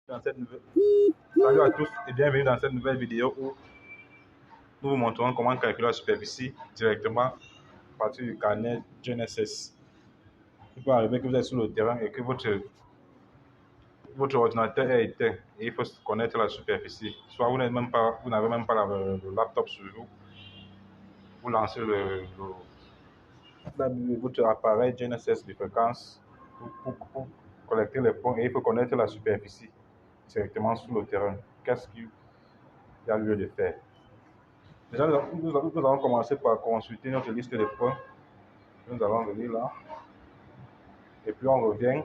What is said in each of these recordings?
Dans cette nouvelle... Salut à tous et bienvenue dans cette nouvelle vidéo où nous vous montrons comment calculer la superficie directement à partir du carnet GNSS. Il peut arriver que vous êtes sur le terrain et que votre ordinateur est éteint et il faut connaître la superficie. Soit vous n'avez même pas le laptop sur vous, vous lancez votre appareil GNSS de fréquence pour collecter les points et il faut connaître la superficie directement sur le terrain. Qu'est-ce qu'il y a lieu de faire? Déjà, nous allons commencer par consulter notre liste de points. Nous allons venir là. Et puis on revient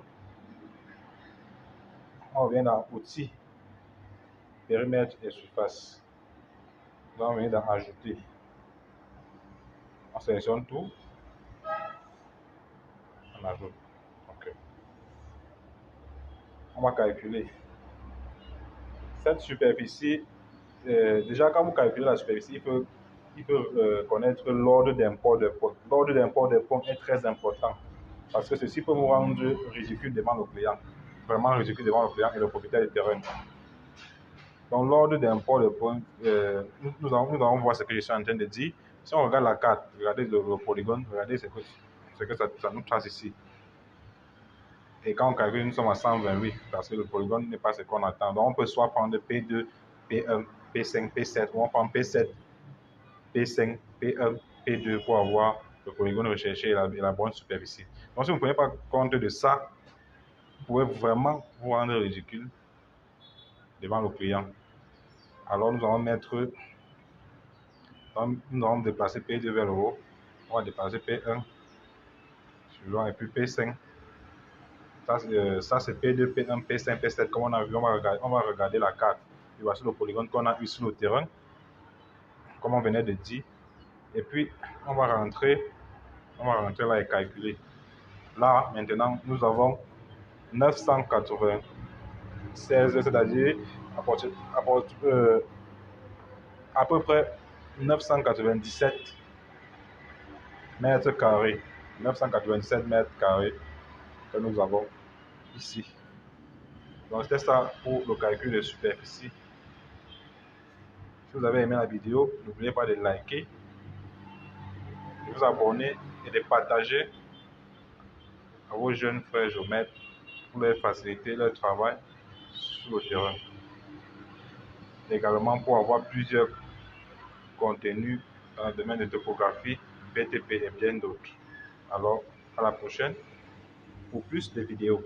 dans Outils, Périmètre et Surface. Nous allons venir dans Ajouter. On sélectionne tout. On ajoute. OK. On va calculer. Cette superficie, déjà quand vous calculez la superficie, il peut connaître l'ordre d'import des points. L'ordre d'import des points est très important parce que ceci peut vous rendre ridicule devant le client. Vraiment ridicule devant le client et le propriétaire du terrain. Donc, l'ordre d'import des points, nous allons voir ce que je suis en train de dire. Si on regarde la carte, regardez le polygone, regardez ce que ça nous trace ici. Et quand on calcule, nous sommes à 128 parce que le polygone n'est pas ce qu'on attend. Donc, on peut soit prendre P2, P1, P5, P7, ou on prend P7, P5, P1, P2 pour avoir le polygone recherché et la bonne superficie. Donc, si vous ne prenez pas compte de ça, vous pouvez vraiment vous rendre ridicule devant le client. Alors, nous allons déplacer P2 vers le haut. On va déplacer P1 suivant et puis P5. Ça c'est P2, P1, P5, P7. Comme on a vu, on va regarder la carte. Et voici le polygone qu'on a eu sur le terrain, comme on venait de dire. Et puis, on va rentrer là et calculer. Là, maintenant, nous avons 996, c'est-à-dire à peu près 997 mètres carrés. 997 mètres carrés que nous avons ici. Donc c'était ça pour le calcul de superficie. Si vous avez aimé la vidéo, n'oubliez pas de liker, de vous abonner et de partager à vos jeunes frères géomètres pour leur faciliter leur travail sur le terrain. Également pour avoir plusieurs contenus dans le domaine de topographie, BTP et bien d'autres. Alors, à la prochaine pour plus de vidéos.